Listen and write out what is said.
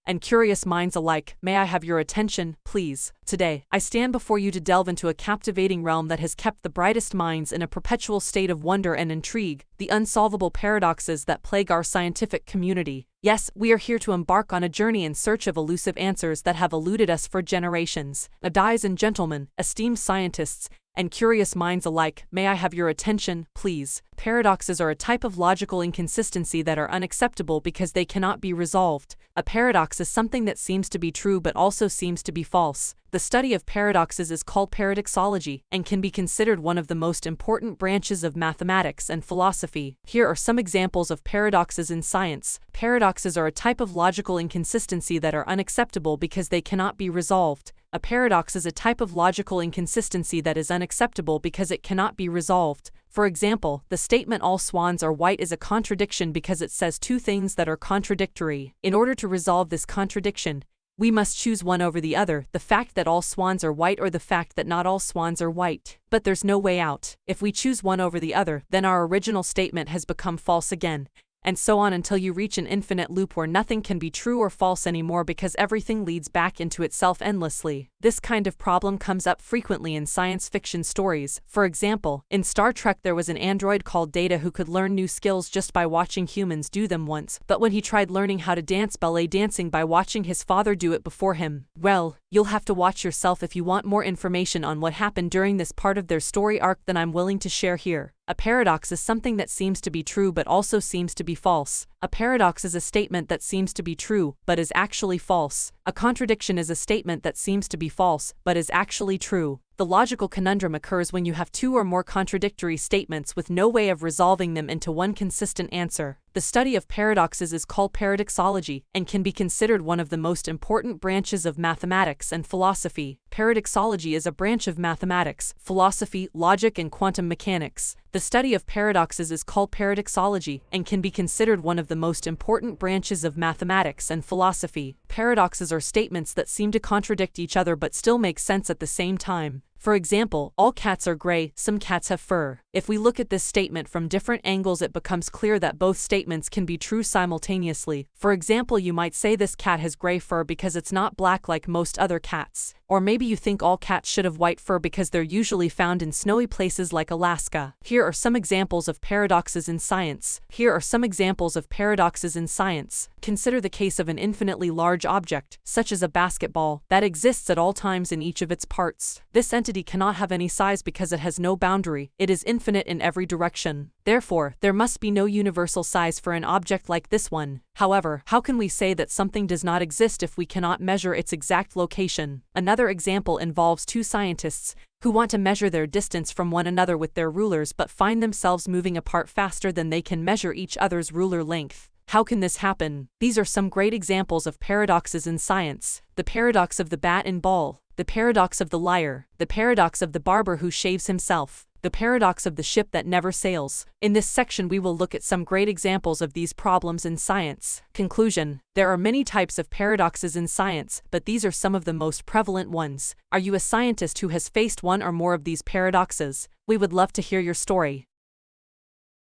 and curious minds alike, may I have your attention, please? Today, I stand before you to delve into a captivating realm that has kept the brightest minds in a perpetual state of wonder and intrigue, the unsolvable paradoxes that plague our scientific community. Yes, we are here to embark on a journey in search of elusive answers that have eluded us for generations. Ladies and gentlemen, esteemed scientists, and curious minds alike, may I have your attention, please? Paradoxes are a type of logical inconsistency that are unacceptable because they cannot be resolved. A paradox is something that seems to be true but also seems to be false. The study of paradoxes is called paradoxology and can be considered one of the most important branches of mathematics and philosophy. Here are some examples of paradoxes in science. Paradoxes are a type of logical inconsistency that are unacceptable because they cannot be resolved. A paradox is a type of logical inconsistency that is unacceptable because it cannot be resolved. For example, the statement all swans are white is a contradiction because it says two things that are contradictory. In order to resolve this contradiction, we must choose one over the other, the fact that all swans are white or the fact that not all swans are white. But there's no way out. If we choose one over the other, then our original statement has become false again. And so on until you reach an infinite loop where nothing can be true or false anymore because everything leads back into itself endlessly. This kind of problem comes up frequently in science fiction stories. For example, in Star Trek there was an android called Data who could learn new skills just by watching humans do them once, but when he tried learning how to dance ballet dancing by watching his father do it before him, well, you'll have to watch yourself if you want more information on what happened during this part of their story arc than I'm willing to share here. A paradox is something that seems to be true but also seems to be false. A paradox is a statement that seems to be true but is actually false. A contradiction is a statement that seems to be false but is actually true. The logical conundrum occurs when you have two or more contradictory statements with no way of resolving them into one consistent answer. The study of paradoxes is called paradoxology and can be considered one of the most important branches of mathematics and philosophy. Paradoxology is a branch of mathematics, philosophy, logic, and quantum mechanics. The study of paradoxes is called paradoxology and can be considered one of the most important branches of mathematics and philosophy. Paradoxes are statements that seem to contradict each other but still make sense at the same time. For example, all cats are gray, some cats have fur. If we look at this statement from different angles, it becomes clear that both statements can be true simultaneously. For example, you might say this cat has gray fur because it's not black like most other cats. Or maybe you think all cats should have white fur because they're usually found in snowy places like Alaska. Here are some examples of paradoxes in science. Consider the case of an infinitely large object, such as a basketball, that exists at all times in each of its parts. This entity cannot have any size because it has no boundary. It is infinite in every direction. Therefore, there must be no universal size for an object like this one. However, how can we say that something does not exist if we cannot measure its exact location? Another example involves two scientists who want to measure their distance from one another with their rulers but find themselves moving apart faster than they can measure each other's ruler length. How can this happen? These are some great examples of paradoxes in science. The paradox of the bat and ball, the paradox of the liar, the paradox of the barber who shaves himself, the paradox of the ship that never sails. In this section we will look at some great examples of these problems in science. Conclusion: there are many types of paradoxes in science, but these are some of the most prevalent ones. Are you a scientist who has faced one or more of these paradoxes? We would love to hear your story.